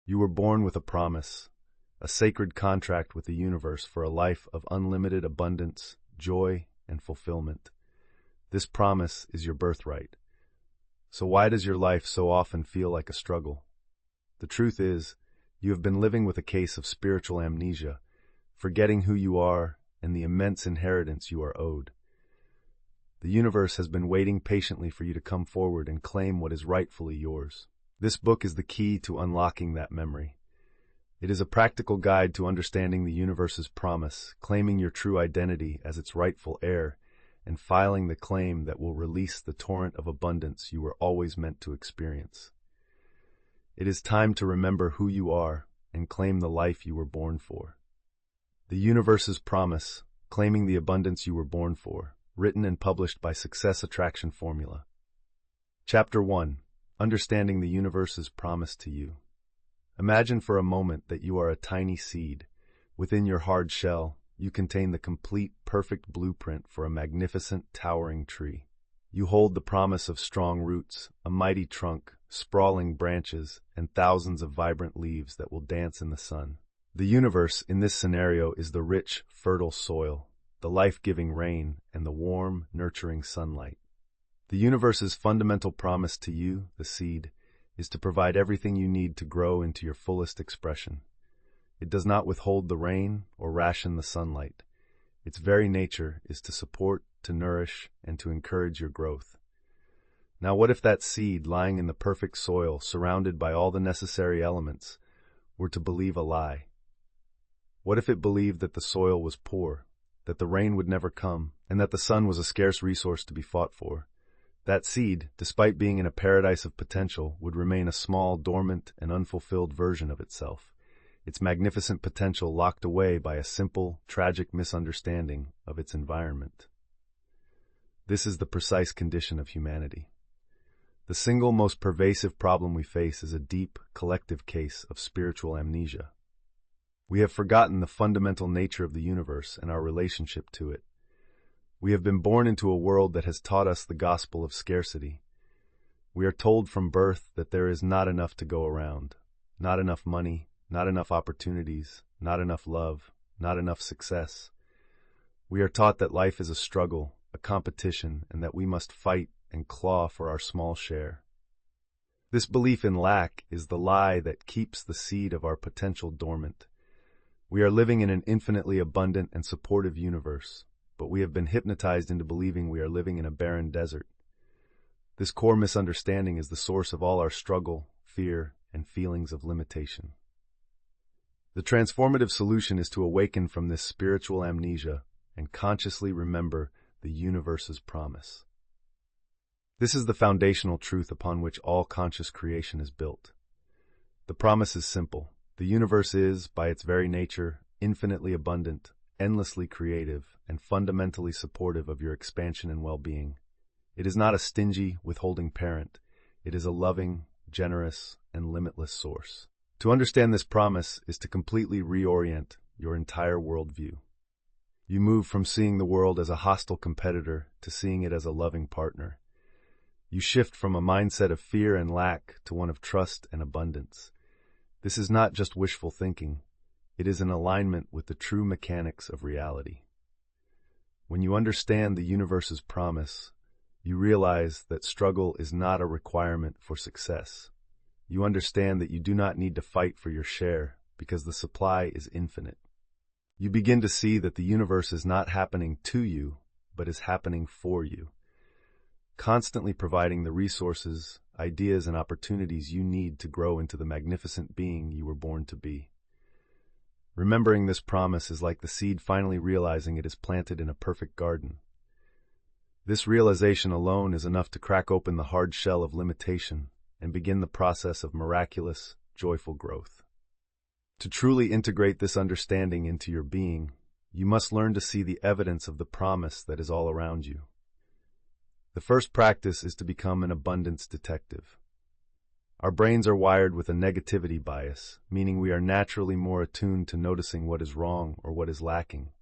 You were born with a promise, a sacred contract with the universe for a life of unlimited abundance, joy, and fulfillment. This promise is your birthright. So why does your life so often feel like a struggle? The truth is, you have been living with a case of spiritual amnesia, forgetting who you are and the immense inheritance you are owed. The universe has been waiting patiently for you to come forward and claim what is rightfully yours. This book is the key to unlocking that memory. It is a practical guide to understanding the universe's promise, claiming your true identity as its rightful heir, and filing the claim that will release the torrent of abundance you were always meant to experience. It is time to remember who you are and claim the life you were born for. The universe's promise, claiming the abundance you were born for, written and published by Success Attraction Formula. Chapter 1. Understanding the universe's promise to you. Imagine for a moment that you are a tiny seed. Within your hard shell, you contain the complete, perfect blueprint for a magnificent, towering tree. You hold the promise of strong roots, a mighty trunk, sprawling branches, and thousands of vibrant leaves that will dance in the sun. The universe, in this scenario, is the rich, fertile soil, the life-giving rain, and the warm, nurturing sunlight. The universe's fundamental promise to you, the seed, is to provide everything you need to grow into your fullest expression. It does not withhold the rain or ration the sunlight. Its very nature is to support, to nourish, and to encourage your growth. Now what if that seed, lying in the perfect soil, surrounded by all the necessary elements, were to believe a lie? What if it believed that the soil was poor, that the rain would never come, and that the sun was a scarce resource to be fought for? That seed, despite being in a paradise of potential, would remain a small, dormant, and unfulfilled version of itself, its magnificent potential locked away by a simple, tragic misunderstanding of its environment. This is the precise condition of humanity. The single most pervasive problem we face is a deep, collective case of spiritual amnesia. We have forgotten the fundamental nature of the universe and our relationship to it. We have been born into a world that has taught us the gospel of scarcity. We are told from birth that there is not enough to go around, not enough money, not enough opportunities, not enough love, not enough success. We are taught that life is a struggle, a competition, and that we must fight and claw for our small share. This belief in lack is the lie that keeps the seed of our potential dormant. We are living in an infinitely abundant and supportive universe, but we have been hypnotized into believing we are living in a barren desert. This core misunderstanding is the source of all our struggle, fear, and feelings of limitation. The transformative solution is to awaken from this spiritual amnesia and consciously remember the universe's promise. This is the foundational truth upon which all conscious creation is built. The promise is simple. The universe is, by its very nature, infinitely abundant, endlessly creative, and fundamentally supportive of your expansion and well-being. It is not a stingy, withholding parent. It is a loving, generous, and limitless source. To understand this promise is to completely reorient your entire worldview. You move from seeing the world as a hostile competitor to seeing it as a loving partner. You shift from a mindset of fear and lack to one of trust and abundance. This is not just wishful thinking. It is in alignment with the true mechanics of reality. When you understand the universe's promise, you realize that struggle is not a requirement for success. You understand that you do not need to fight for your share because the supply is infinite. You begin to see that the universe is not happening to you, but is happening for you, constantly providing the resources, ideas, and opportunities you need to grow into the magnificent being you were born to be. Remembering this promise is like the seed finally realizing it is planted in a perfect garden. This realization alone is enough to crack open the hard shell of limitation and begin the process of miraculous, joyful growth. To truly integrate this understanding into your being, you must learn to see the evidence of the promise that is all around you. The first practice is to become an abundance detective. Our brains are wired with a negativity bias, meaning we are naturally more attuned to noticing what is wrong or what is lacking.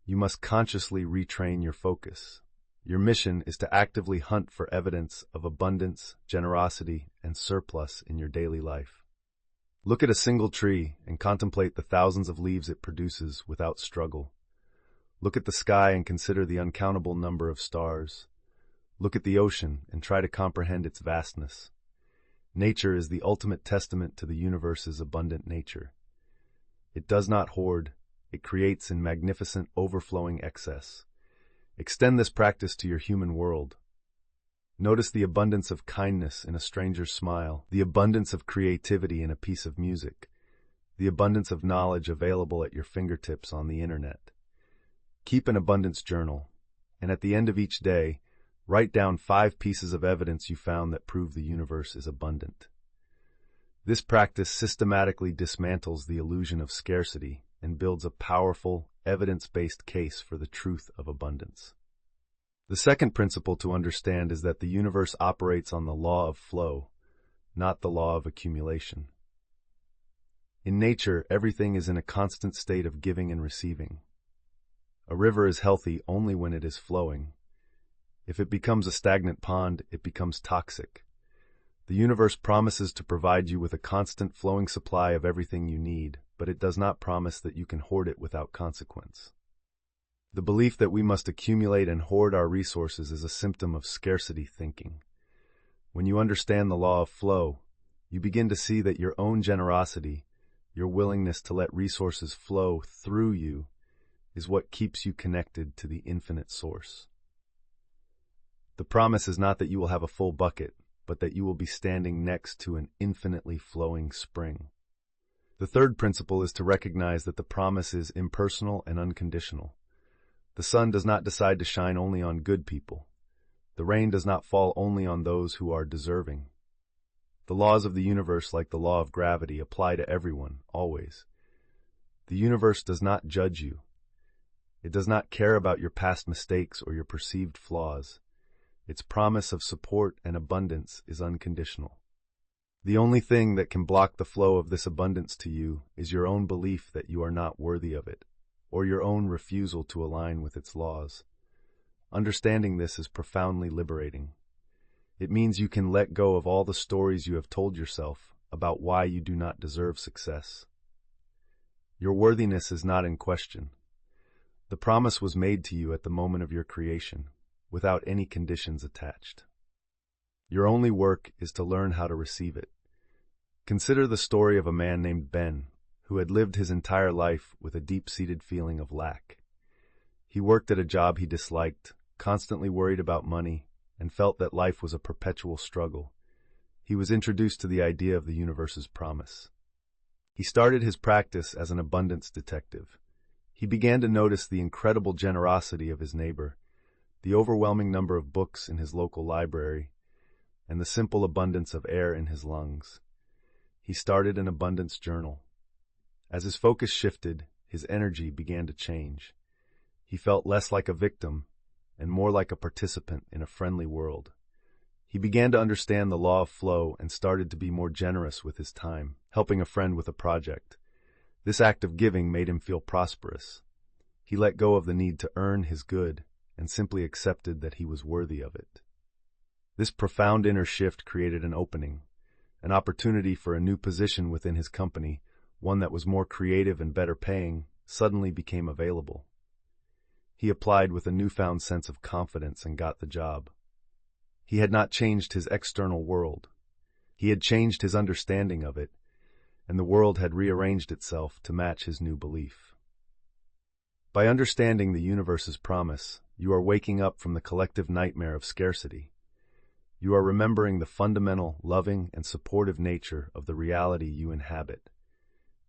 You must consciously retrain your focus. Your mission is to actively hunt for evidence of abundance, generosity, and surplus in your daily life. Look at a single tree and contemplate the thousands of leaves it produces without struggle. Look at the sky and consider the uncountable number of stars. Look at the ocean and try to comprehend its vastness. Nature is the ultimate testament to the universe's abundant nature. It does not hoard, it creates in magnificent, overflowing excess. Extend this practice to your human world. Notice the abundance of kindness in a stranger's smile, the abundance of creativity in a piece of music, the abundance of knowledge available at your fingertips on the internet. Keep an abundance journal, and at the end of each day, write down 5 pieces of evidence you found that prove the universe is abundant. This practice systematically dismantles the illusion of scarcity and builds a powerful, evidence-based case for the truth of abundance. The second principle to understand is that the universe operates on the law of flow, not the law of accumulation. In nature, everything is in a constant state of giving and receiving. A river is healthy only when it is flowing. If it becomes a stagnant pond, it becomes toxic. The universe promises to provide you with a constant flowing supply of everything you need, but it does not promise that you can hoard it without consequence. The belief that we must accumulate and hoard our resources is a symptom of scarcity thinking. When you understand the law of flow, you begin to see that your own generosity, your willingness to let resources flow through you, is what keeps you connected to the infinite source. The promise is not that you will have a full bucket, but that you will be standing next to an infinitely flowing spring. The third principle is to recognize that the promise is impersonal and unconditional. The sun does not decide to shine only on good people. The rain does not fall only on those who are deserving. The laws of the universe, like the law of gravity, apply to everyone, always. The universe does not judge you. It does not care about your past mistakes or your perceived flaws. Its promise of support and abundance is unconditional. The only thing that can block the flow of this abundance to you is your own belief that you are not worthy of it, or your own refusal to align with its laws. Understanding this is profoundly liberating. It means you can let go of all the stories you have told yourself about why you do not deserve success. Your worthiness is not in question. The promise was made to you at the moment of your creation, without any conditions attached. Your only work is to learn how to receive it. Consider the story of a man named Ben, who had lived his entire life with a deep-seated feeling of lack. He worked at a job he disliked, constantly worried about money, and felt that life was a perpetual struggle. He was introduced to the idea of the universe's promise. He started his practice as an abundance detective. He began to notice the incredible generosity of his neighbor, the overwhelming number of books in his local library, and the simple abundance of air in his lungs. He started an abundance journal. As his focus shifted, his energy began to change. He felt less like a victim and more like a participant in a friendly world. He began to understand the law of flow and started to be more generous with his time, helping a friend with a project. This act of giving made him feel prosperous. He let go of the need to earn his good and simply accepted that he was worthy of it. This profound inner shift created an opening, an opportunity for a new position within his company, one that was more creative and better paying, suddenly became available. He applied with a newfound sense of confidence and got the job. He had not changed his external world. He had changed his understanding of it, and the world had rearranged itself to match his new belief. By understanding the universe's promise, you are waking up from the collective nightmare of scarcity. You are remembering the fundamental, loving, and supportive nature of the reality you inhabit.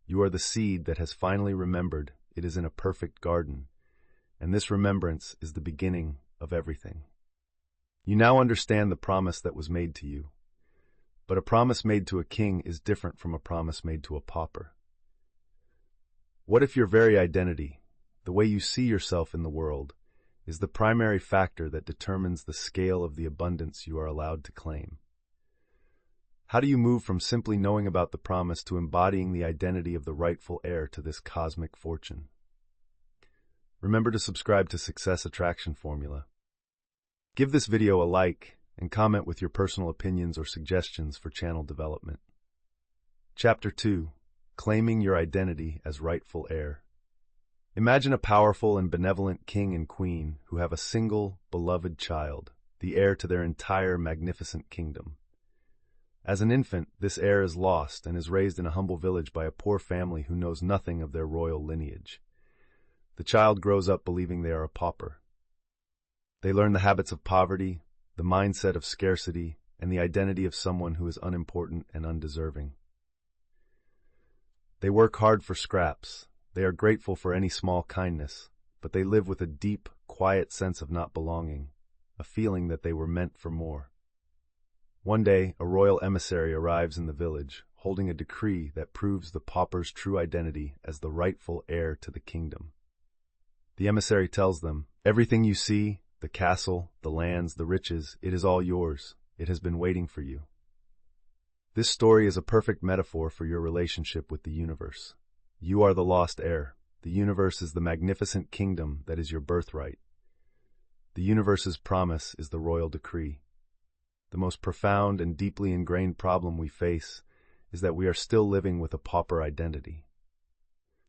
You are the seed that has finally remembered it is in a perfect garden, and this remembrance is the beginning of everything. You now understand the promise that was made to you, but a promise made to a king is different from a promise made to a pauper. What if your very identity, the way you see yourself in the world, is the primary factor that determines the scale of the abundance you are allowed to claim? How do you move from simply knowing about the promise to embodying the identity of the rightful heir to this cosmic fortune? Remember to subscribe to Success Attraction Formula. Give this video a like and comment with your personal opinions or suggestions for channel development. Chapter 2. Claiming Your Identity as Rightful Heir. Imagine a powerful and benevolent king and queen who have a single, beloved child, the heir to their entire magnificent kingdom. As an infant, this heir is lost and is raised in a humble village by a poor family who knows nothing of their royal lineage. The child grows up believing they are a pauper. They learn the habits of poverty, the mindset of scarcity, and the identity of someone who is unimportant and undeserving. They work hard for scraps. They are grateful for any small kindness, but they live with a deep, quiet sense of not belonging, a feeling that they were meant for more. One day, a royal emissary arrives in the village, holding a decree that proves the pauper's true identity as the rightful heir to the kingdom. The emissary tells them, "Everything you see, the castle, the lands, the riches, it is all yours. It has been waiting for you." This story is a perfect metaphor for your relationship with the universe. You are the lost heir. The universe is the magnificent kingdom that is your birthright. The universe's promise is the royal decree. The most profound and deeply ingrained problem we face is that we are still living with a pauper identity.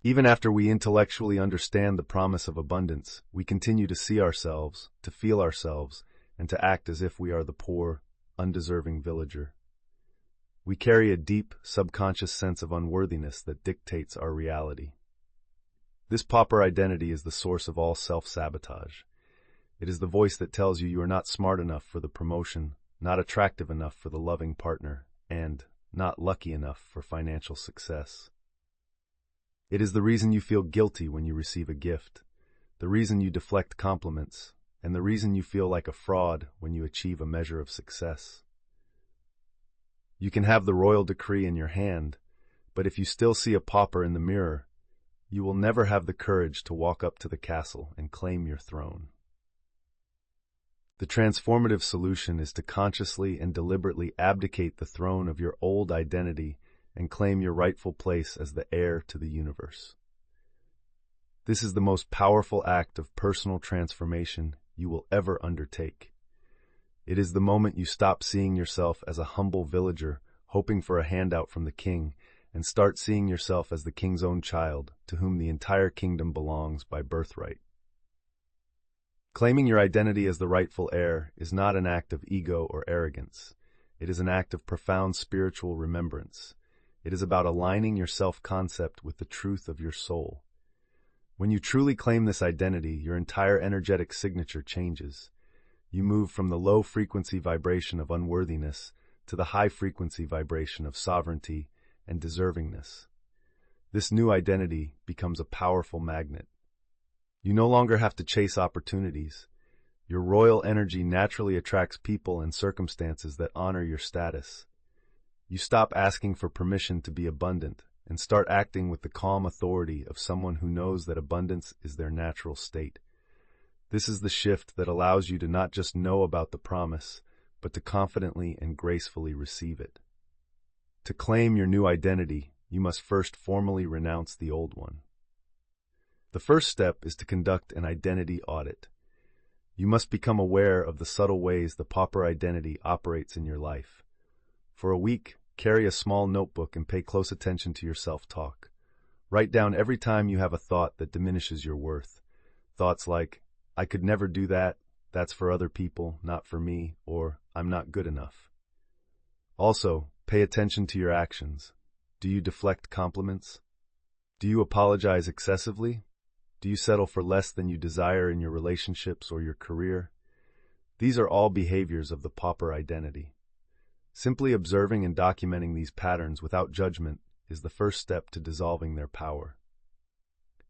Even after we intellectually understand the promise of abundance, we continue to see ourselves, to feel ourselves, and to act as if we are the poor, undeserving villager. We carry a deep, subconscious sense of unworthiness that dictates our reality. This pauper identity is the source of all self-sabotage. It is the voice that tells you are not smart enough for the promotion, not attractive enough for the loving partner, and not lucky enough for financial success. It is the reason you feel guilty when you receive a gift, the reason you deflect compliments, and the reason you feel like a fraud when you achieve a measure of success. You can have the royal decree in your hand, but if you still see a pauper in the mirror, you will never have the courage to walk up to the castle and claim your throne. The transformative solution is to consciously and deliberately abdicate the throne of your old identity and claim your rightful place as the heir to the universe. This is the most powerful act of personal transformation you will ever undertake. It is the moment you stop seeing yourself as a humble villager, hoping for a handout from the king, and start seeing yourself as the king's own child, to whom the entire kingdom belongs by birthright. Claiming your identity as the rightful heir is not an act of ego or arrogance. It is an act of profound spiritual remembrance. It is about aligning your self-concept with the truth of your soul. When you truly claim this identity, your entire energetic signature changes. You move from the low-frequency vibration of unworthiness to the high-frequency vibration of sovereignty and deservingness. This new identity becomes a powerful magnet. You no longer have to chase opportunities. Your royal energy naturally attracts people and circumstances that honor your status. You stop asking for permission to be abundant and start acting with the calm authority of someone who knows that abundance is their natural state. This is the shift that allows you to not just know about the promise, but to confidently and gracefully receive it. To claim your new identity, you must first formally renounce the old one. The first step is to conduct an identity audit. You must become aware of the subtle ways the pauper identity operates in your life. For a week, carry a small notebook and pay close attention to your self-talk. Write down every time you have a thought that diminishes your worth. Thoughts like, "I could never do that, that's for other people, not for me," or "I'm not good enough." Also, pay attention to your actions. Do you deflect compliments? Do you apologize excessively? Do you settle for less than you desire in your relationships or your career? These are all behaviors of the pauper identity. Simply observing and documenting these patterns without judgment is the first step to dissolving their power.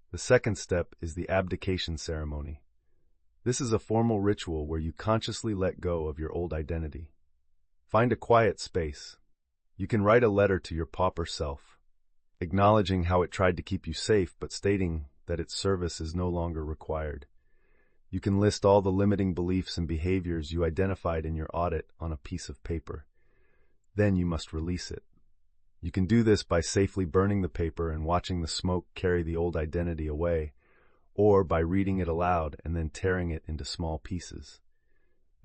The second step is the abdication ceremony. This is a formal ritual where you consciously let go of your old identity. Find a quiet space. You can write a letter to your pauper self, acknowledging how it tried to keep you safe but stating that its service is no longer required. You can list all the limiting beliefs and behaviors you identified in your audit on a piece of paper. Then you must release it. You can do this by safely burning the paper and watching the smoke carry the old identity away, or by reading it aloud and then tearing it into small pieces.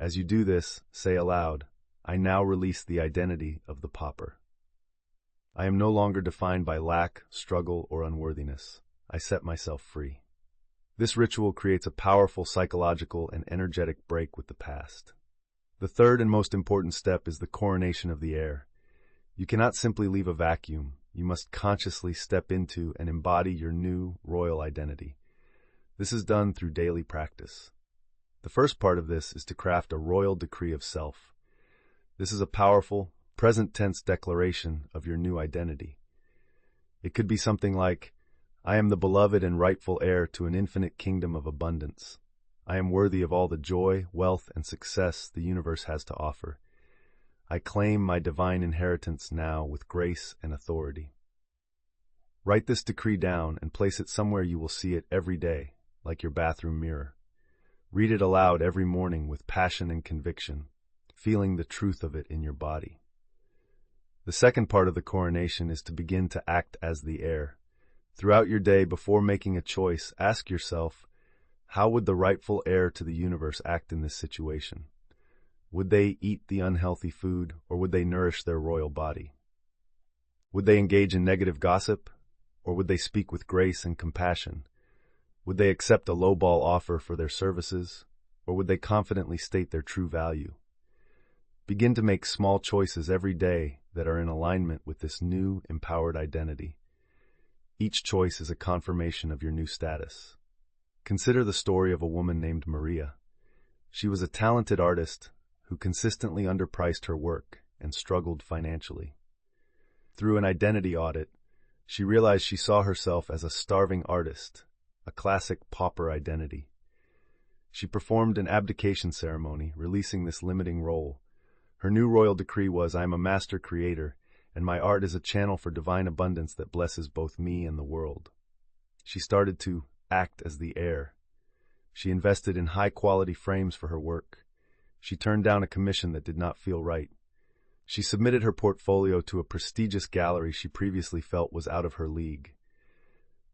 As you do this, say aloud, "I now release the identity of the pauper. I am no longer defined by lack, struggle, or unworthiness. I set myself free. This ritual creates a powerful psychological and energetic break with the past. The third and most important step is the coronation of the heir. You cannot simply leave a vacuum. You must consciously step into and embody your new royal identity. This is done through daily practice. The first part of this is to craft a royal decree of self. This is a powerful, present-tense declaration of your new identity. It could be something like, I am the beloved and rightful heir to an infinite kingdom of abundance. I am worthy of all the joy, wealth, and success the universe has to offer. I claim my divine inheritance now with grace and authority. Write this decree down and place it somewhere you will see it every day, like your bathroom mirror. Read it aloud every morning with passion and conviction, feeling the truth of it in your body. The second part of the coronation is to begin to act as the heir. Throughout your day, before making a choice, ask yourself, how would the rightful heir to the universe act in this situation? Would they eat the unhealthy food, or would they nourish their royal body? Would they engage in negative gossip, or would they speak with grace and compassion? Would they accept a lowball offer for their services, or would they confidently state their true value? Begin to make small choices every day that are in alignment with this new, empowered identity. Each choice is a confirmation of your new status. Consider the story of a woman named Maria. She was a talented artist who consistently underpriced her work and struggled financially. Through an identity audit, she realized she saw herself as a starving artist, a classic pauper identity. She performed an abdication ceremony, releasing this limiting role. Her new royal decree was, I am a master creator, and my art is a channel for divine abundance that blesses both me and the world. She started to act as the heir. She invested in high-quality frames for her work. She turned down a commission that did not feel right. She submitted her portfolio to a prestigious gallery she previously felt was out of her league.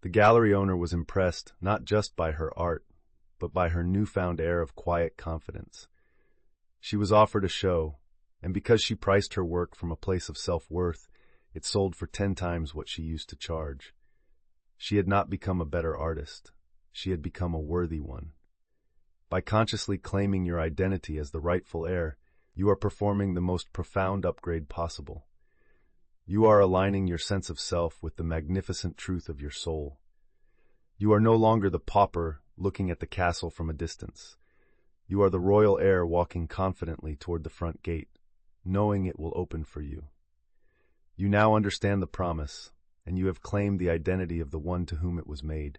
The gallery owner was impressed not just by her art, but by her newfound air of quiet confidence. She was offered a show, and because she priced her work from a place of self-worth, it sold for 10 times what she used to charge. She had not become a better artist. She had become a worthy one. By consciously claiming your identity as the rightful heir, you are performing the most profound upgrade possible. You are aligning your sense of self with the magnificent truth of your soul. You are no longer the pauper looking at the castle from a distance. You are the royal heir walking confidently toward the front gate, knowing it will open for you. You now understand the promise, and you have claimed the identity of the one to whom it was made.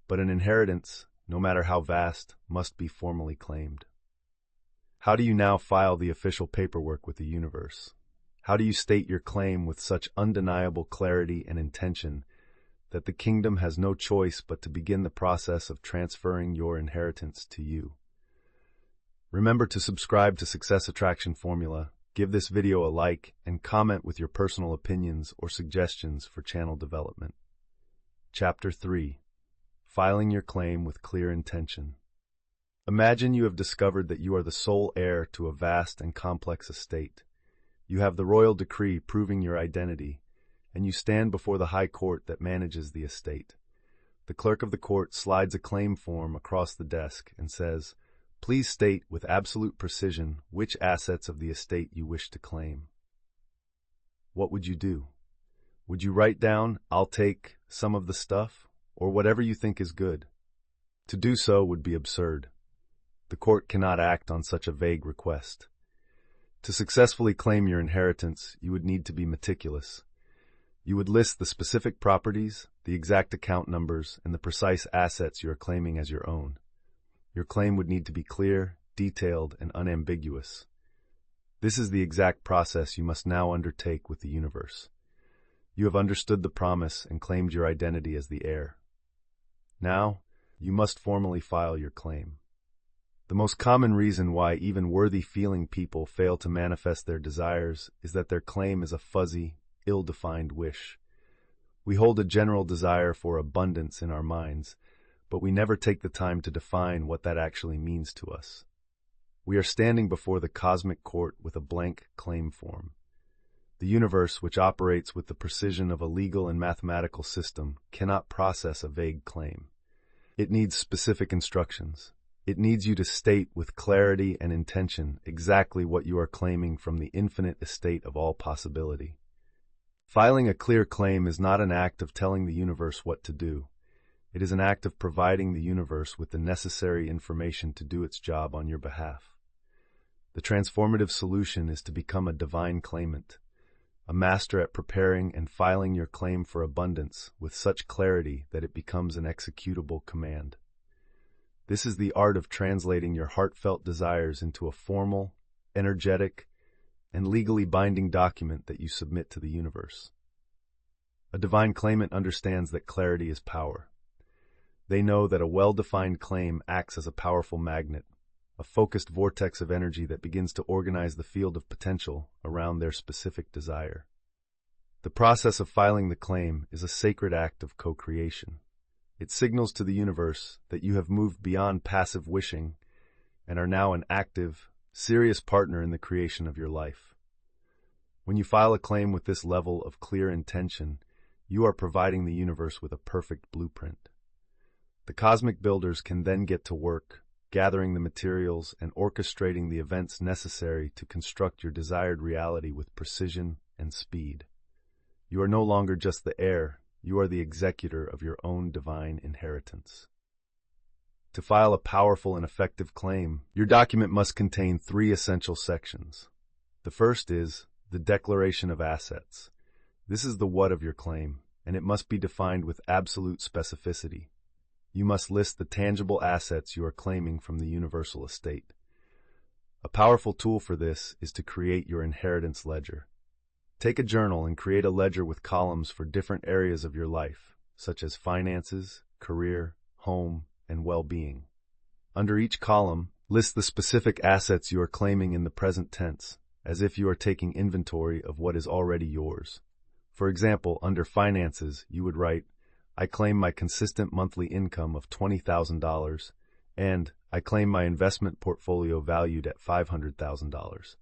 But an inheritance, no matter how vast, must be formally claimed. How do you now file the official paperwork with the universe? How do you state your claim with such undeniable clarity and intention that the kingdom has no choice but to begin the process of transferring your inheritance to you? Remember to subscribe to Success Attraction Formula, give this video a like, and comment with your personal opinions or suggestions for channel development. Chapter 3. Filing your claim with clear intention. Imagine you have discovered that you are the sole heir to a vast and complex estate. You have the royal decree proving your identity, and you stand before the high court that manages the estate. The clerk of the court slides a claim form across the desk and says, "Please state with absolute precision which assets of the estate you wish to claim." What would you do? Would you write down, "I'll take some of the stuff," or whatever you think is good? To do so would be absurd. The court cannot act on such a vague request. To successfully claim your inheritance, you would need to be meticulous. You would list the specific properties, the exact account numbers, and the precise assets you are claiming as your own. Your claim would need to be clear, detailed, and unambiguous. This is the exact process you must now undertake with the universe. You have understood the promise and claimed your identity as the heir. Now, you must formally file your claim. The most common reason why even worthy-feeling people fail to manifest their desires is that their claim is a fuzzy, ill-defined wish. We hold a general desire for abundance in our minds, but we never take the time to define what that actually means to us. We are standing before the cosmic court with a blank claim form. The universe, which operates with the precision of a legal and mathematical system, cannot process a vague claim. It needs specific instructions. It needs you to state with clarity and intention exactly what you are claiming from the infinite estate of all possibility. Filing a clear claim is not an act of telling the universe what to do. It is an act of providing the universe with the necessary information to do its job on your behalf. The transformative solution is to become a divine claimant, a master at preparing and filing your claim for abundance with such clarity that it becomes an executable command. This is the art of translating your heartfelt desires into a formal, energetic, and legally binding document that you submit to the universe. A divine claimant understands that clarity is power. They know that a well-defined claim acts as a powerful magnet, a focused vortex of energy that begins to organize the field of potential around their specific desire. The process of filing the claim is a sacred act of co-creation. It signals to the universe that you have moved beyond passive wishing and are now an active, serious partner in the creation of your life. When you file a claim with this level of clear intention, you are providing the universe with a perfect blueprint. The cosmic builders can then get to work, gathering the materials and orchestrating the events necessary to construct your desired reality with precision and speed. You are no longer just the heir, you are the executor of your own divine inheritance. To file a powerful and effective claim, your document must contain 3 essential sections. The first is the declaration of assets. This is the what of your claim, and it must be defined with absolute specificity. You must list the tangible assets you are claiming from the universal estate. A powerful tool for this is to create your inheritance ledger. Take a journal and create a ledger with columns for different areas of your life, such as finances, career, home, and well-being. Under each column, list the specific assets you are claiming in the present tense, as if you are taking inventory of what is already yours. For example, under finances, you would write, I claim my consistent monthly income of $20,000, and I claim my investment portfolio valued at $500,000.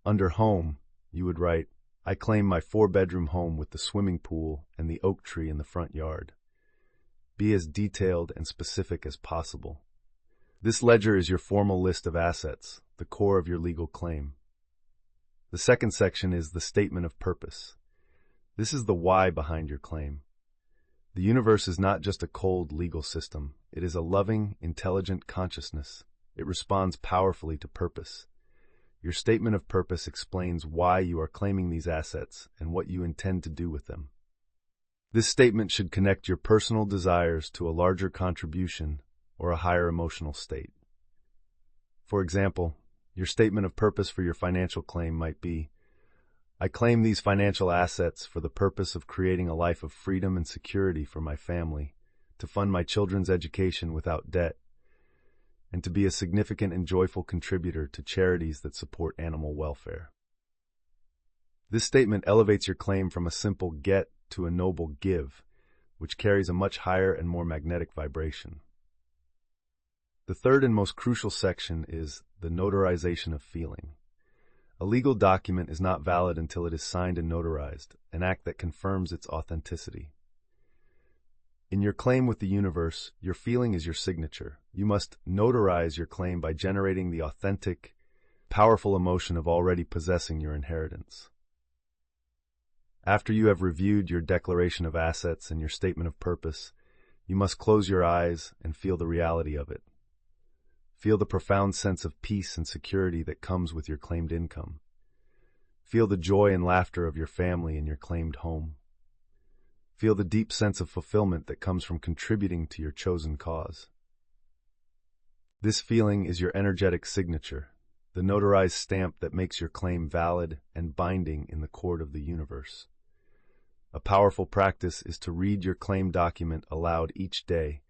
Under home, you would write, I claim my 4-bedroom home with the swimming pool and the oak tree in the front yard. Be as detailed and specific as possible. This ledger is your formal list of assets, the core of your legal claim. The second section is the statement of purpose. This is the why behind your claim. The universe is not just a cold legal system. It is a loving, intelligent consciousness. It responds powerfully to purpose. Your statement of purpose explains why you are claiming these assets and what you intend to do with them. This statement should connect your personal desires to a larger contribution or a higher emotional state. For example, your statement of purpose for your financial claim might be, I claim these financial assets for the purpose of creating a life of freedom and security for my family, to fund my children's education without debt, and to be a significant and joyful contributor to charities that support animal welfare. This statement elevates your claim from a simple get to a noble give, which carries a much higher and more magnetic vibration. The third and most crucial section is the notarization of feeling. A legal document is not valid until it is signed and notarized, an act that confirms its authenticity. In your claim with the universe, your feeling is your signature. You must notarize your claim by generating the authentic, powerful emotion of already possessing your inheritance. After you have reviewed your declaration of assets and your statement of purpose, you must close your eyes and feel the reality of it. Feel the profound sense of peace and security that comes with your claimed income. Feel the joy and laughter of your family in your claimed home. Feel the deep sense of fulfillment that comes from contributing to your chosen cause. This feeling is your energetic signature, the notarized stamp that makes your claim valid and binding in the court of the universe. A powerful practice is to read your claim document aloud each day,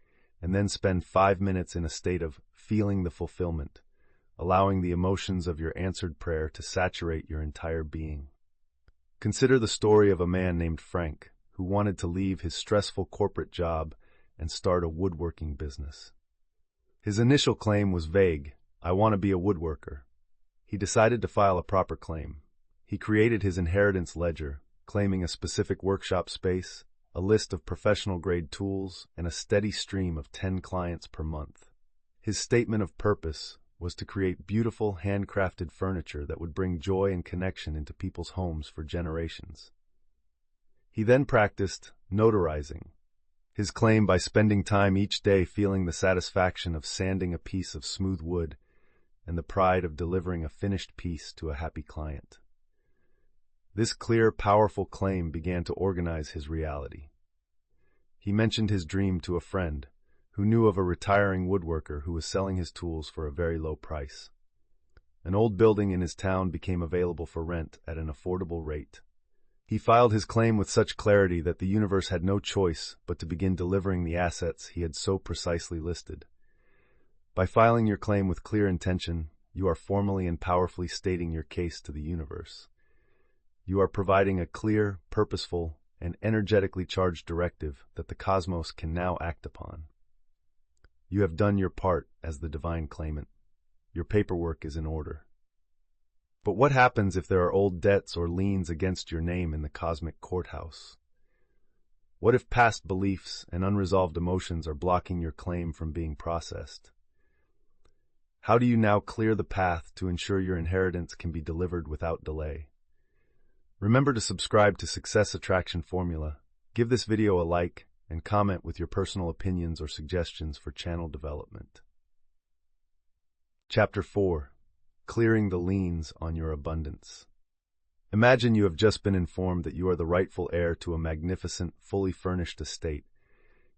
and then spend 5 minutes in a state of feeling the fulfillment, allowing the emotions of your answered prayer to saturate your entire being. Consider the story of a man named Frank, who wanted to leave his stressful corporate job and start a woodworking business. His initial claim was vague, I want to be a woodworker. He decided to file a proper claim. He created his inheritance ledger, claiming a specific workshop space, a list of professional-grade tools, and a steady stream of 10 clients per month. His statement of purpose was to create beautiful, handcrafted furniture that would bring joy and connection into people's homes for generations. He then practiced notarizing his claim by spending time each day feeling the satisfaction of sanding a piece of smooth wood and the pride of delivering a finished piece to a happy client. This clear, powerful claim began to organize his reality. He mentioned his dream to a friend who knew of a retiring woodworker who was selling his tools for a very low price. An old building in his town became available for rent at an affordable rate. He filed his claim with such clarity that the universe had no choice but to begin delivering the assets he had so precisely listed. By filing your claim with clear intention, you are formally and powerfully stating your case to the universe. You are providing a clear, purposeful, and energetically charged directive that the cosmos can now act upon. You have done your part as the divine claimant. Your paperwork is in order. But what happens if there are old debts or liens against your name in the cosmic courthouse? What if past beliefs and unresolved emotions are blocking your claim from being processed? How do you now clear the path to ensure your inheritance can be delivered without delay? Remember to subscribe to Success Attraction Formula, give this video a like, and comment with your personal opinions or suggestions for channel development. Chapter 4. Clearing the liens on your abundance. Imagine you have just been informed that you are the rightful heir to a magnificent, fully furnished estate.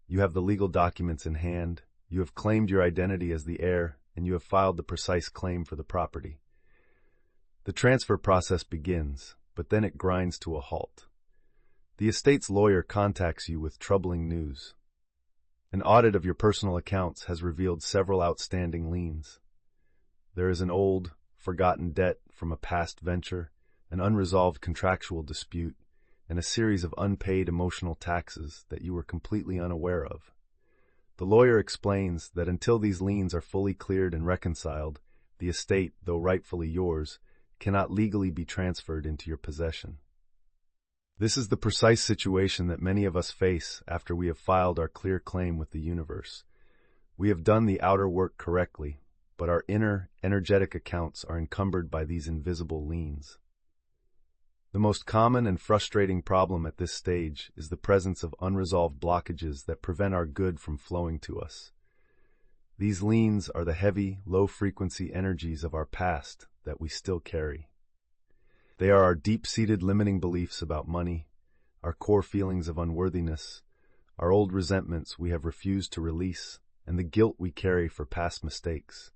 You have the legal documents in hand, you have claimed your identity as the heir, and you have filed the precise claim for the property. The transfer process begins, but then it grinds to a halt. The estate's lawyer contacts you with troubling news. An audit of your personal accounts has revealed several outstanding liens. There is an old, forgotten debt from a past venture, an unresolved contractual dispute, and a series of unpaid emotional taxes that you were completely unaware of. The lawyer explains that until these liens are fully cleared and reconciled, the estate, though rightfully yours, cannot legally be transferred into your possession. This is the precise situation that many of us face after we have filed our clear claim with the universe. We have done the outer work correctly, but our inner, energetic accounts are encumbered by these invisible liens. The most common and frustrating problem at this stage is the presence of unresolved blockages that prevent our good from flowing to us. These liens are the heavy, low-frequency energies of our past that we still carry. They are our deep-seated limiting beliefs about money, our core feelings of unworthiness, our old resentments we have refused to release, and the guilt we carry for past mistakes.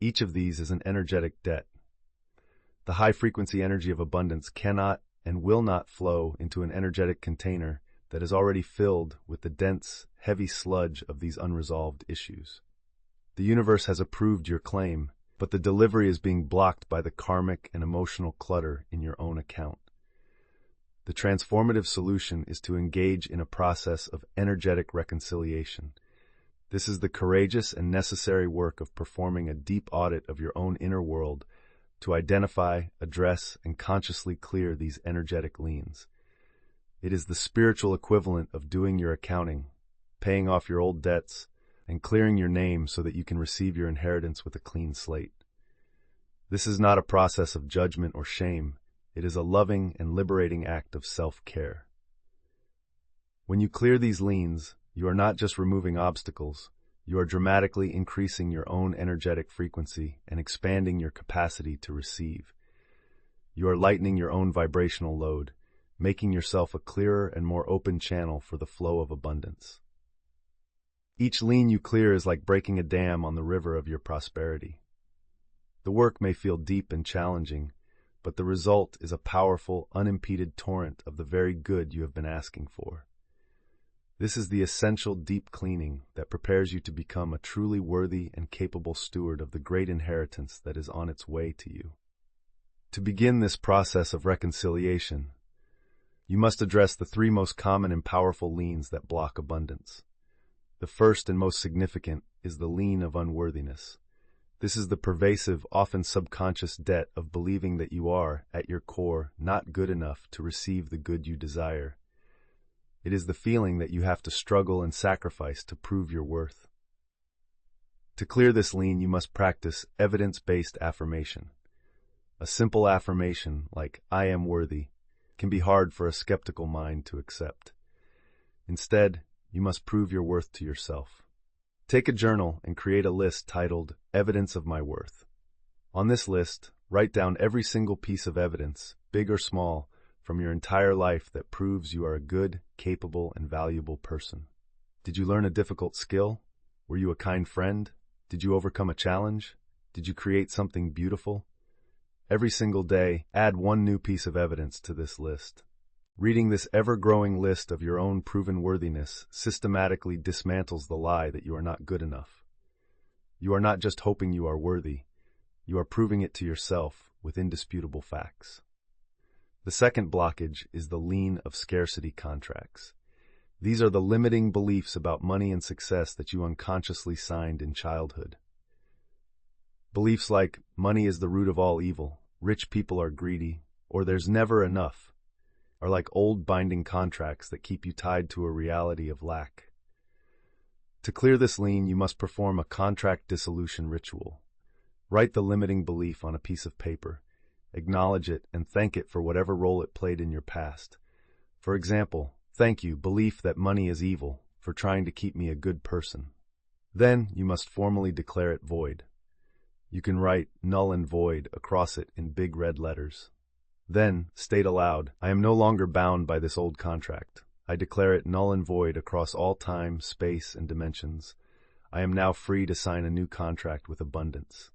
Each of these is an energetic debt. The high-frequency energy of abundance cannot and will not flow into an energetic container that is already filled with the dense, heavy sludge of these unresolved issues. The universe has approved your claim, but the delivery is being blocked by the karmic and emotional clutter in your own account. The transformative solution is to engage in a process of energetic reconciliation. This is the courageous and necessary work of performing a deep audit of your own inner world to identify, address, and consciously clear these energetic liens. It is the spiritual equivalent of doing your accounting, paying off your old debts, and clearing your name so that you can receive your inheritance with a clean slate. This is not a process of judgment or shame. It is a loving and liberating act of self-care. When you clear these liens, you are not just removing obstacles, you are dramatically increasing your own energetic frequency and expanding your capacity to receive. You are lightening your own vibrational load, making yourself a clearer and more open channel for the flow of abundance. Each lien you clear is like breaking a dam on the river of your prosperity. The work may feel deep and challenging, but the result is a powerful, unimpeded torrent of the very good you have been asking for. This is the essential deep cleaning that prepares you to become a truly worthy and capable steward of the great inheritance that is on its way to you. To begin this process of reconciliation, you must address the three most common and powerful liens that block abundance. The first and most significant is the lien of unworthiness. This is the pervasive, often subconscious debt of believing that you are, at your core, not good enough to receive the good you desire. It is the feeling that you have to struggle and sacrifice to prove your worth. To clear this lien, you must practice evidence-based affirmation. A simple affirmation, like "I am worthy," can be hard for a skeptical mind to accept. Instead, you must prove your worth to yourself. Take a journal and create a list titled Evidence of My Worth. On this list, write down every single piece of evidence, big or small, from your entire life that proves you are a good, capable, and valuable person. Did you learn a difficult skill? Were you a kind friend? Did you overcome a challenge? Did you create something beautiful? Every single day, add one new piece of evidence to this list. Reading this ever-growing list of your own proven worthiness systematically dismantles the lie that you are not good enough. You are not just hoping you are worthy, you are proving it to yourself with indisputable facts. The second blockage is the lien of scarcity contracts. These are the limiting beliefs about money and success that you unconsciously signed in childhood. Beliefs like, money is the root of all evil, rich people are greedy, or there's never enough, are like old binding contracts that keep you tied to a reality of lack. To clear this lien, you must perform a contract dissolution ritual. Write the limiting belief on a piece of paper, acknowledge it, and thank it for whatever role it played in your past. For example, thank you, belief that money is evil, for trying to keep me a good person. Then you must formally declare it void. You can write null and void across it in big red letters. Then, state aloud, I am no longer bound by this old contract. I declare it null and void across all time, space, and dimensions. I am now free to sign a new contract with abundance.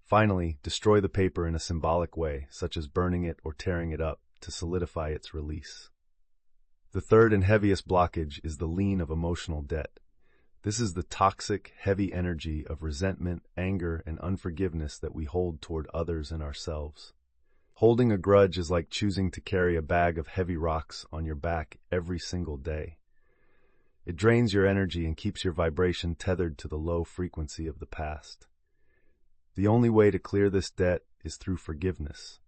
Finally, destroy the paper in a symbolic way, such as burning it or tearing it up, to solidify its release. The third and heaviest blockage is the lien of emotional debt. This is the toxic, heavy energy of resentment, anger, and unforgiveness that we hold toward others and ourselves. Holding a grudge is like choosing to carry a bag of heavy rocks on your back every single day. It drains your energy and keeps your vibration tethered to the low frequency of the past. The only way to clear this debt is through forgiveness.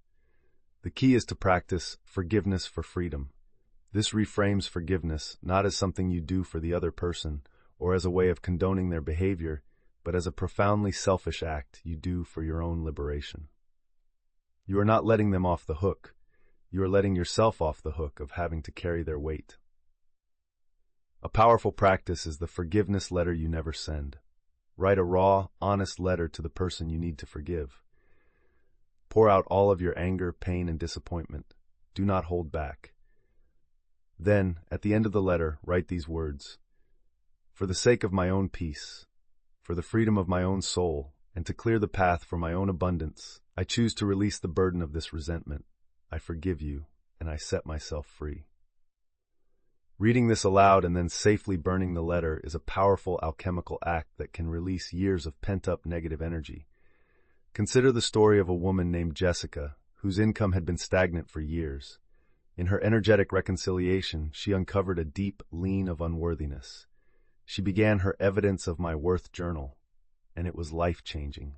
The key is to practice forgiveness for freedom. This reframes forgiveness not as something you do for the other person or as a way of condoning their behavior, but as a profoundly selfish act you do for your own liberation. You are not letting them off the hook. You are letting yourself off the hook of having to carry their weight. A powerful practice is the forgiveness letter you never send. Write a raw, honest letter to the person you need to forgive. Pour out all of your anger, pain, and disappointment. Do not hold back. Then, at the end of the letter, write these words: For the sake of my own peace, for the freedom of my own soul, and to clear the path for my own abundance, I choose to release the burden of this resentment. I forgive you, and I set myself free. Reading this aloud and then safely burning the letter is a powerful alchemical act that can release years of pent-up negative energy. Consider the story of a woman named Jessica, whose income had been stagnant for years. In her energetic reconciliation, she uncovered a deep lien of unworthiness. She began her Evidence of My Worth journal, and it was life-changing.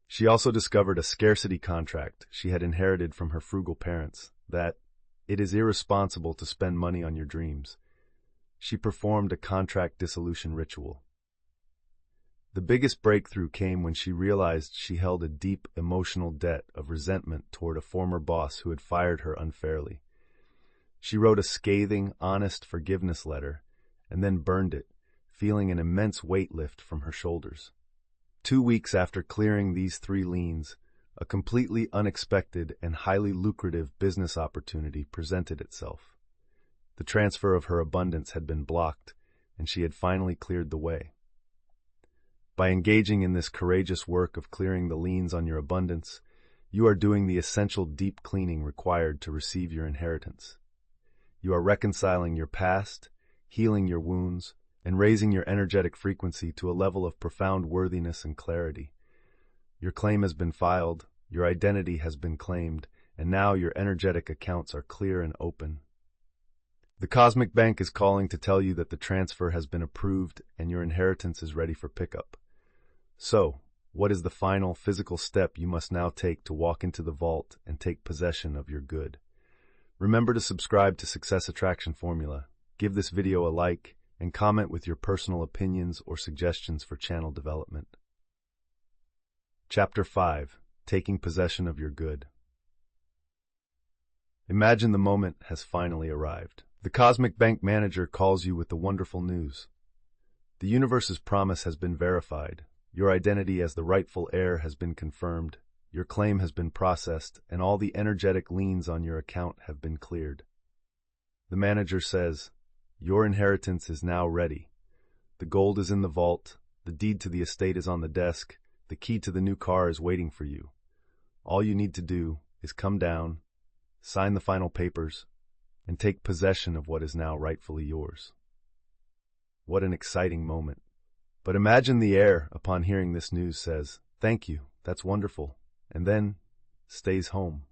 She also discovered a scarcity contract she had inherited from her frugal parents, that it is irresponsible to spend money on your dreams. She performed a contract dissolution ritual. The biggest breakthrough came when she realized she held a deep emotional debt of resentment toward a former boss who had fired her unfairly. She wrote a scathing, honest forgiveness letter and then burned it, feeling an immense weight lift from her shoulders. 2 weeks after clearing these 3 liens, a completely unexpected and highly lucrative business opportunity presented itself. The transfer of her abundance had been blocked, and she had finally cleared the way. By engaging in this courageous work of clearing the liens on your abundance, you are doing the essential deep cleaning required to receive your inheritance. You are reconciling your past, healing your wounds, and raising your energetic frequency to a level of profound worthiness and clarity. Your claim has been filed, your identity has been claimed, and now your energetic accounts are clear and open. The Cosmic Bank is calling to tell you that the transfer has been approved and your inheritance is ready for pickup. So, What is the final physical step you must now take to walk into the vault and take possession of your good? Remember to subscribe to Success Attraction Formula, give this video a like, and comment with your personal opinions or suggestions for channel development. Chapter 5. Taking Possession of Your Good. Imagine the moment has finally arrived. The cosmic bank manager calls you with the wonderful news. The universe's promise has been verified. Your identity as the rightful heir has been confirmed. Your claim has been processed, and all the energetic liens on your account have been cleared. The manager says, "Your inheritance is now ready. The gold is in the vault, the deed to the estate is on the desk, the key to the new car is waiting for you. All you need to do is come down, sign the final papers, and take possession of what is now rightfully yours." What an exciting moment. But imagine the heir, upon hearing this news, says, "Thank you, that's wonderful," and then stays home.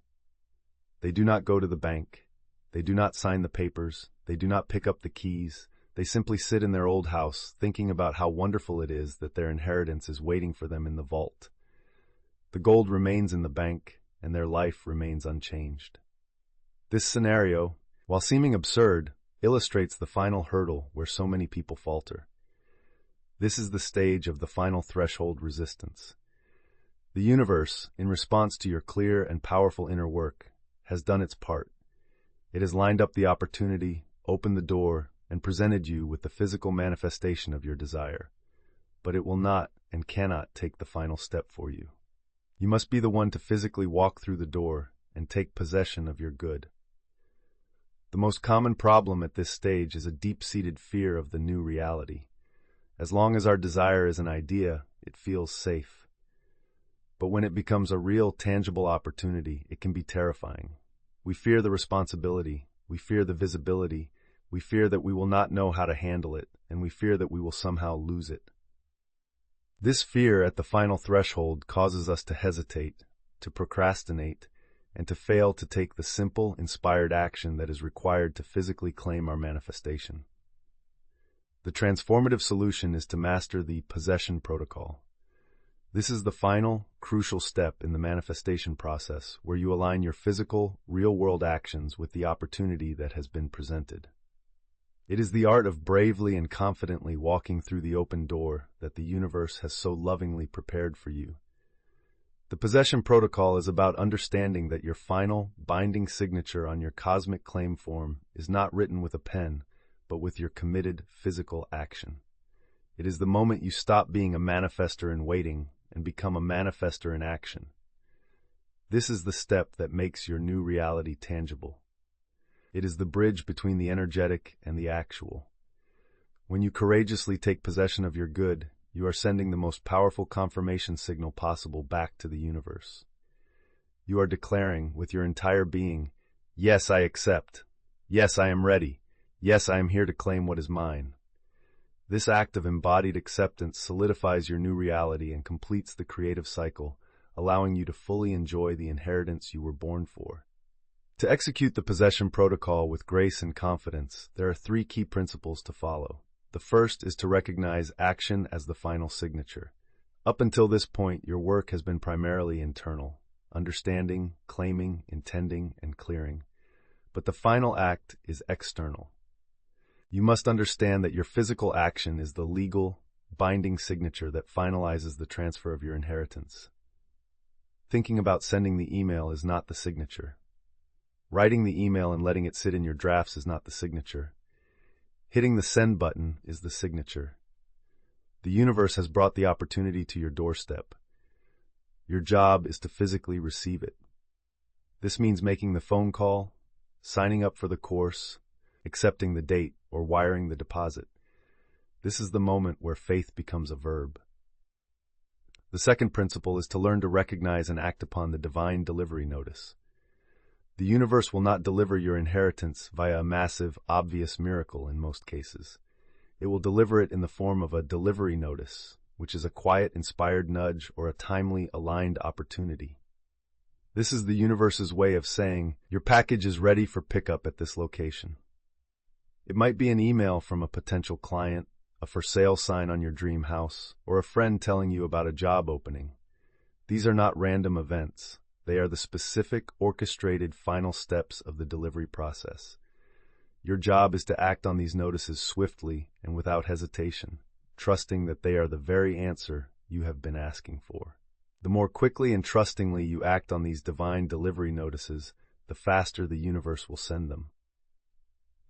They do not go to the bank. They do not sign the papers. They do not pick up the keys. They simply sit in their old house, thinking about how wonderful it is that their inheritance is waiting for them in the vault. The gold remains in the bank, and their life remains unchanged. This scenario, while seeming absurd, illustrates the final hurdle where so many people falter. This is the stage of the final threshold resistance. The universe, in response to your clear and powerful inner work, has done its part. It has lined up the opportunity, opened the door, and presented you with the physical manifestation of your desire. But it will not and cannot take the final step for you. You must be the one to physically walk through the door and take possession of your good. The most common problem at this stage is a deep-seated fear of the new reality. As long as our desire is an idea, it feels safe. But when it becomes a real, tangible opportunity, it can be terrifying. We fear the responsibility, we fear the visibility, we fear that we will not know how to handle it, and we fear that we will somehow lose it. This fear at the final threshold causes us to hesitate, to procrastinate, and to fail to take the simple, inspired action that is required to physically claim our manifestation. The transformative solution is to master the possession protocol. This is the final, crucial step in the manifestation process where you align your physical, real-world actions with the opportunity that has been presented. It is the art of bravely and confidently walking through the open door that the universe has so lovingly prepared for you. The possession protocol is about understanding that your final, binding signature on your cosmic claim form is not written with a pen, but with your committed physical action. It is the moment you stop being a manifester in waiting and become a manifester in action. This is the step that makes your new reality tangible. It is the bridge between the energetic and the actual. When you courageously take possession of your good, you are sending the most powerful confirmation signal possible back to the universe. You are declaring with your entire being, "Yes, I accept. Yes, I am ready. Yes, I am here to claim what is mine." This act of embodied acceptance solidifies your new reality and completes the creative cycle, allowing you to fully enjoy the inheritance you were born for. To execute the possession protocol with grace and confidence, there are 3 key principles to follow. The first is to recognize action as the final signature. Up until this point, your work has been primarily internal, understanding, claiming, intending, and clearing. But the final act is external. You must understand that your physical action is the legal, binding signature that finalizes the transfer of your inheritance. Thinking about sending the email is not the signature. Writing the email and letting it sit in your drafts is not the signature. Hitting the send button is the signature. The universe has brought the opportunity to your doorstep. Your job is to physically receive it. This means making the phone call, signing up for the course, accepting the date, or wiring the deposit. This is the moment where faith becomes a verb. The second principle is to learn to recognize and act upon the divine delivery notice. The universe will not deliver your inheritance via a massive, obvious miracle in most cases. It will deliver it in the form of a delivery notice, which is a quiet, inspired nudge or a timely, aligned opportunity. This is the universe's way of saying, your package is ready for pickup at this location. It might be an email from a potential client, a for sale sign on your dream house, or a friend telling you about a job opening. These are not random events. They are the specific, orchestrated final steps of the delivery process. Your job is to act on these notices swiftly and without hesitation, trusting that they are the very answer you have been asking for. The more quickly and trustingly you act on these divine delivery notices, the faster the universe will send them.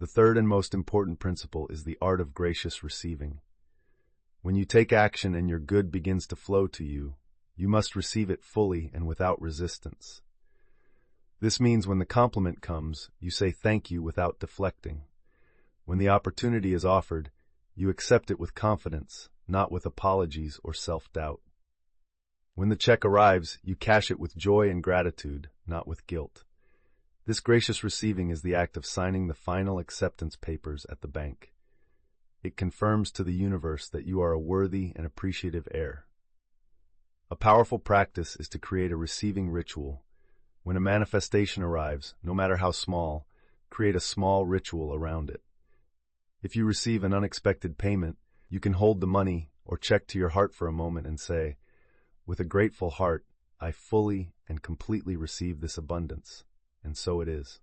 The third and most important principle is the art of gracious receiving. When you take action and your good begins to flow to you, you must receive it fully and without resistance. This means when the compliment comes, you say thank you without deflecting. When the opportunity is offered, you accept it with confidence, not with apologies or self-doubt. When the check arrives, you cash it with joy and gratitude, not with guilt. This gracious receiving is the act of signing the final acceptance papers at the bank. It confirms to the universe that you are a worthy and appreciative heir. A powerful practice is to create a receiving ritual. When a manifestation arrives, no matter how small, create a small ritual around it. If you receive an unexpected payment, you can hold the money or check to your heart for a moment and say, "With a grateful heart, I fully and completely receive this abundance." And so it is.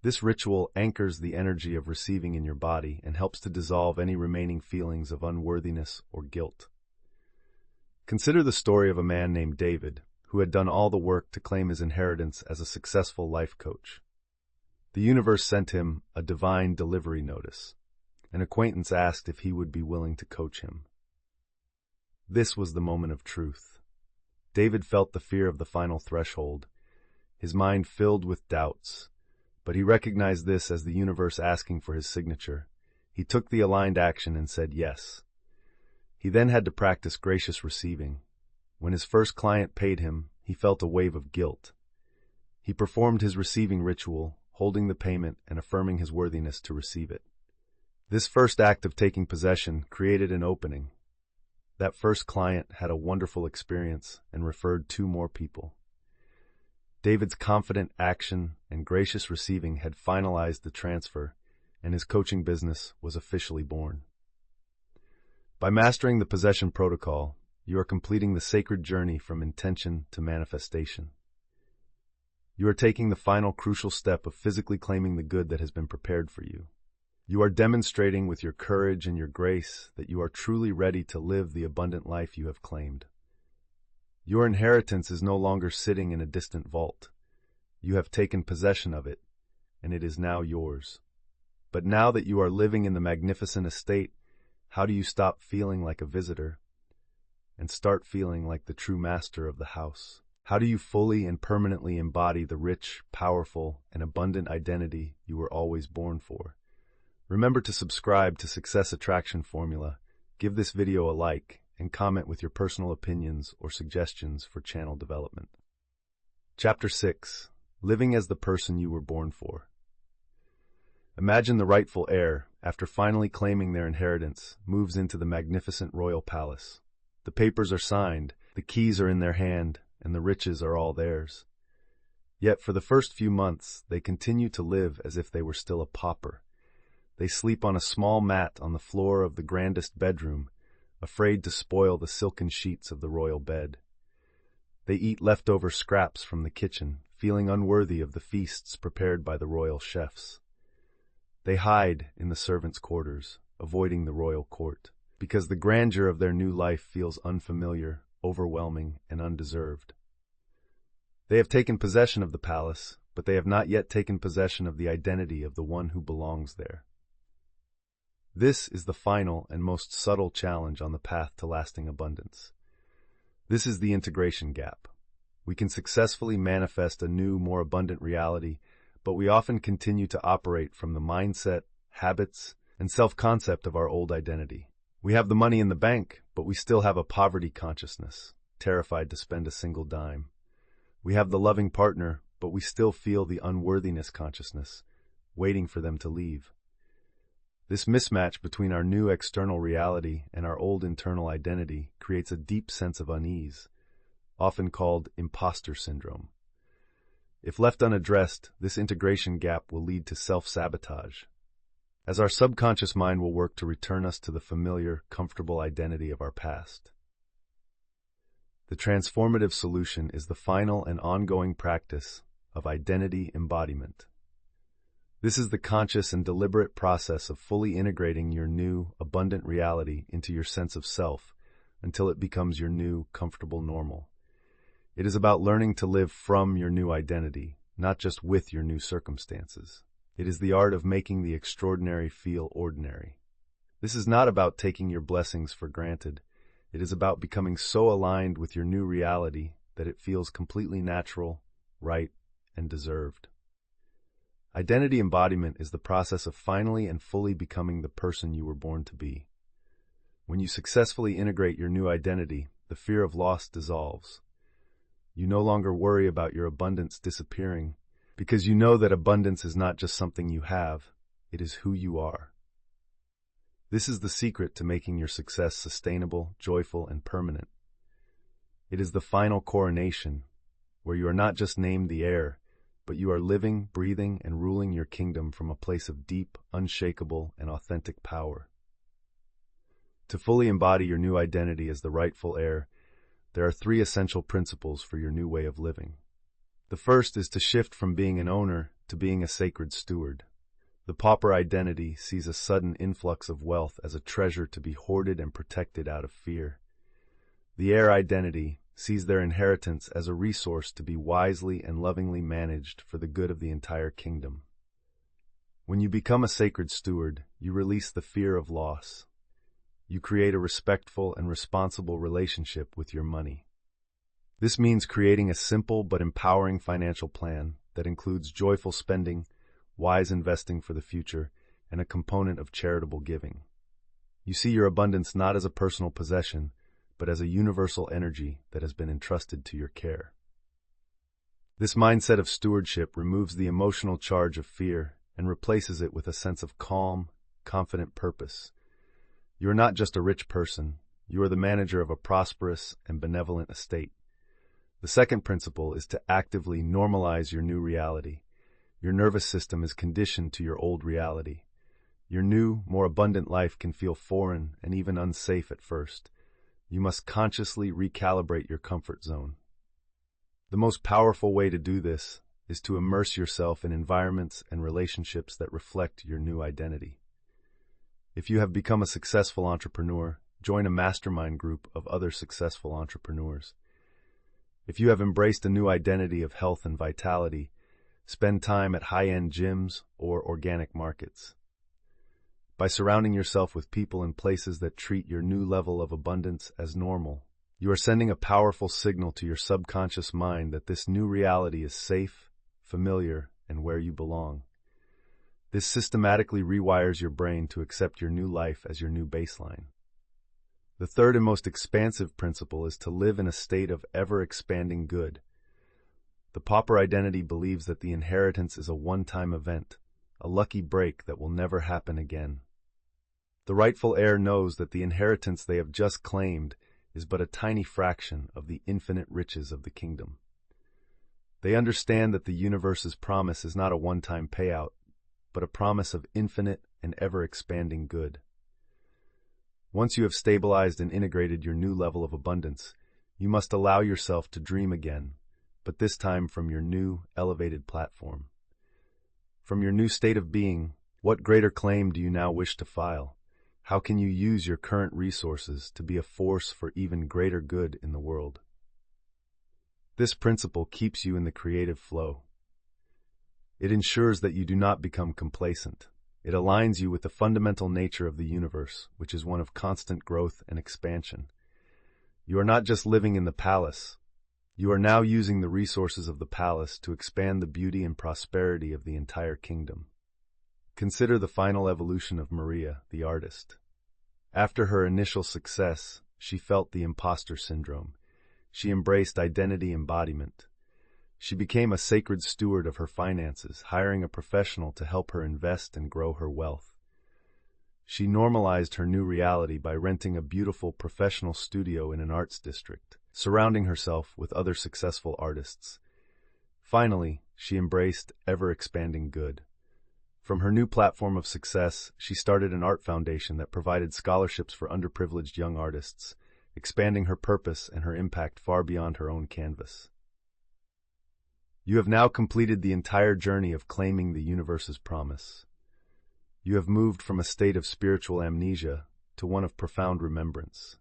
This ritual anchors the energy of receiving in your body and helps to dissolve any remaining feelings of unworthiness or guilt. Consider the story of a man named David, who had done all the work to claim his inheritance as a successful life coach. The universe sent him a divine delivery notice. An acquaintance asked if he would be willing to coach him. This was the moment of truth. David felt the fear of the final threshold, his mind filled with doubts, but he recognized this as the universe asking for his signature. He took the aligned action and said yes. He then had to practice gracious receiving. When his first client paid him, he felt a wave of guilt. He performed his receiving ritual, holding the payment and affirming his worthiness to receive it. This first act of taking possession created an opening. That first client had a wonderful experience and referred 2 more people. David's confident action and gracious receiving had finalized the transfer, and his coaching business was officially born. By mastering the possession protocol, you are completing the sacred journey from intention to manifestation. You are taking the final crucial step of physically claiming the good that has been prepared for you. You are demonstrating with your courage and your grace that you are truly ready to live the abundant life you have claimed. Your inheritance is no longer sitting in a distant vault. You have taken possession of it, and it is now yours. But now that you are living in the magnificent estate, how do you stop feeling like a visitor and start feeling like the true master of the house? How do you fully and permanently embody the rich, powerful, and abundant identity you were always born for? Remember to subscribe to Success Attraction Formula, give this video a like, and comment with your personal opinions or suggestions for channel development. Chapter 6. Living as the person you were born for. Imagine the rightful heir, after finally claiming their inheritance, moves into the magnificent royal palace. The papers are signed, the keys are in their hand, and the riches are all theirs. Yet for the first few months, they continue to live as if they were still a pauper. They sleep on a small mat on the floor of the grandest bedroom, afraid to spoil the silken sheets of the royal bed. They eat leftover scraps from the kitchen, feeling unworthy of the feasts prepared by the royal chefs. They hide in the servants' quarters, avoiding the royal court, because the grandeur of their new life feels unfamiliar, overwhelming, and undeserved. They have taken possession of the palace, but they have not yet taken possession of the identity of the one who belongs there. This is the final and most subtle challenge on the path to lasting abundance. This is the integration gap. We can successfully manifest a new, more abundant reality, but we often continue to operate from the mindset, habits, and self-concept of our old identity. We have the money in the bank, but we still have a poverty consciousness, terrified to spend a single dime. We have the loving partner, but we still feel the unworthiness consciousness, waiting for them to leave. This mismatch between our new external reality and our old internal identity creates a deep sense of unease, often called imposter syndrome. If left unaddressed, this integration gap will lead to self-sabotage. as our subconscious mind will work to return us to the familiar, comfortable identity of our past. The transformative solution is the final and ongoing practice of identity embodiment. This is the conscious and deliberate process of fully integrating your new, abundant reality into your sense of self until it becomes your new, comfortable normal. It is about learning to live from your new identity, not just with your new circumstances. It is the art of making the extraordinary feel ordinary. This is not about taking your blessings for granted. It is about becoming so aligned with your new reality that it feels completely natural, right, and deserved. Identity embodiment is the process of finally and fully becoming the person you were born to be. When you successfully integrate your new identity, the fear of loss dissolves. You no longer worry about your abundance disappearing, because you know that abundance is not just something you have, it is who you are. This is the secret to making your success sustainable, joyful, and permanent. It is the final coronation, where you are not just named the heir, but you are living, breathing, and ruling your kingdom from a place of deep, unshakable, and authentic power. To fully embody your new identity as the rightful heir, there are 3 essential principles for your new way of living. The first is to shift from being an owner to being a sacred steward. The pauper identity sees a sudden influx of wealth as a treasure to be hoarded and protected out of fear. The heir identity sees their inheritance as a resource to be wisely and lovingly managed for the good of the entire kingdom. When you become a sacred steward, you release the fear of loss. You create a respectful and responsible relationship with your money. This means creating a simple but empowering financial plan that includes joyful spending, wise investing for the future, and a component of charitable giving. You see your abundance not as a personal possession, but as a universal energy that has been entrusted to your care. This mindset of stewardship removes the emotional charge of fear and replaces it with a sense of calm, confident purpose. You are not just a rich person, you are the manager of a prosperous and benevolent estate. The second principle is to actively normalize your new reality. Your nervous system is conditioned to your old reality. Your new, more abundant life can feel foreign and even unsafe at first. You must consciously recalibrate your comfort zone. The most powerful way to do this is to immerse yourself in environments and relationships that reflect your new identity. If you have become a successful entrepreneur, join a mastermind group of other successful entrepreneurs. If you have embraced a new identity of health and vitality, spend time at high-end gyms or organic markets. By surrounding yourself with people and places that treat your new level of abundance as normal, you are sending a powerful signal to your subconscious mind that this new reality is safe, familiar, and where you belong. This systematically rewires your brain to accept your new life as your new baseline. The third and most expansive principle is to live in a state of ever-expanding good. The pauper identity believes that the inheritance is a one-time event, a lucky break that will never happen again. The rightful heir knows that the inheritance they have just claimed is but a tiny fraction of the infinite riches of the kingdom. They understand that the universe's promise is not a one-time payout, but a promise of infinite and ever-expanding good. Once you have stabilized and integrated your new level of abundance, you must allow yourself to dream again, but this time from your new, elevated platform. From your new state of being, what greater claim do you now wish to file? How can you use your current resources to be a force for even greater good in the world? This principle keeps you in the creative flow. It ensures that you do not become complacent. It aligns you with the fundamental nature of the universe, which is one of constant growth and expansion. You are not just living in the palace. You are now using the resources of the palace to expand the beauty and prosperity of the entire kingdom. Consider the final evolution of Maria, the artist. After her initial success, she felt the imposter syndrome. She embraced identity embodiment. She became a sacred steward of her finances, hiring a professional to help her invest and grow her wealth. She normalized her new reality by renting a beautiful professional studio in an arts district, surrounding herself with other successful artists. Finally, she embraced ever-expanding good. From her new platform of success, she started an art foundation that provided scholarships for underprivileged young artists, expanding her purpose and her impact far beyond her own canvas. You have now completed the entire journey of claiming the universe's promise. You have moved from a state of spiritual amnesia to one of profound remembrance.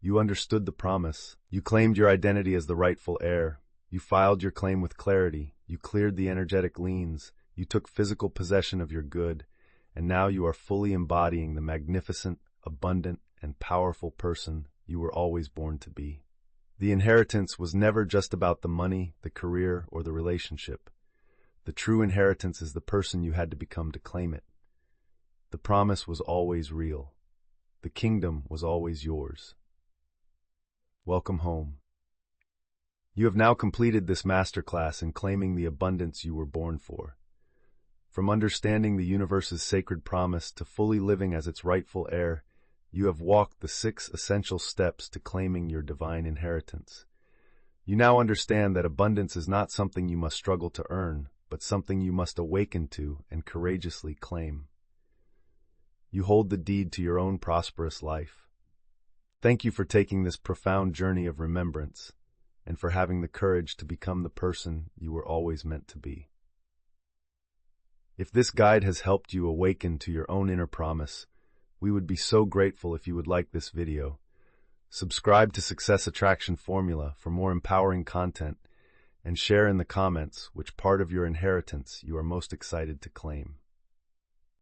You understood the promise. You claimed your identity as the rightful heir. You filed your claim with clarity. You cleared the energetic liens. You took physical possession of your good. And now you are fully embodying the magnificent, abundant, and powerful person you were always born to be. The inheritance was never just about the money, the career, or the relationship. The true inheritance is the person you had to become to claim it. The promise was always real. The kingdom was always yours. Welcome home. You have now completed this masterclass in claiming the abundance you were born for. From understanding the universe's sacred promise to fully living as its rightful heir, you have walked the 6 essential steps to claiming your divine inheritance. You now understand that abundance is not something you must struggle to earn, but something you must awaken to and courageously claim. You hold the deed to your own prosperous life. Thank you for taking this profound journey of remembrance and for having the courage to become the person you were always meant to be. If this guide has helped you awaken to your own inner promise, we would be so grateful if you would like this video. Subscribe to Success Attraction Formula for more empowering content and share in the comments which part of your inheritance you are most excited to claim.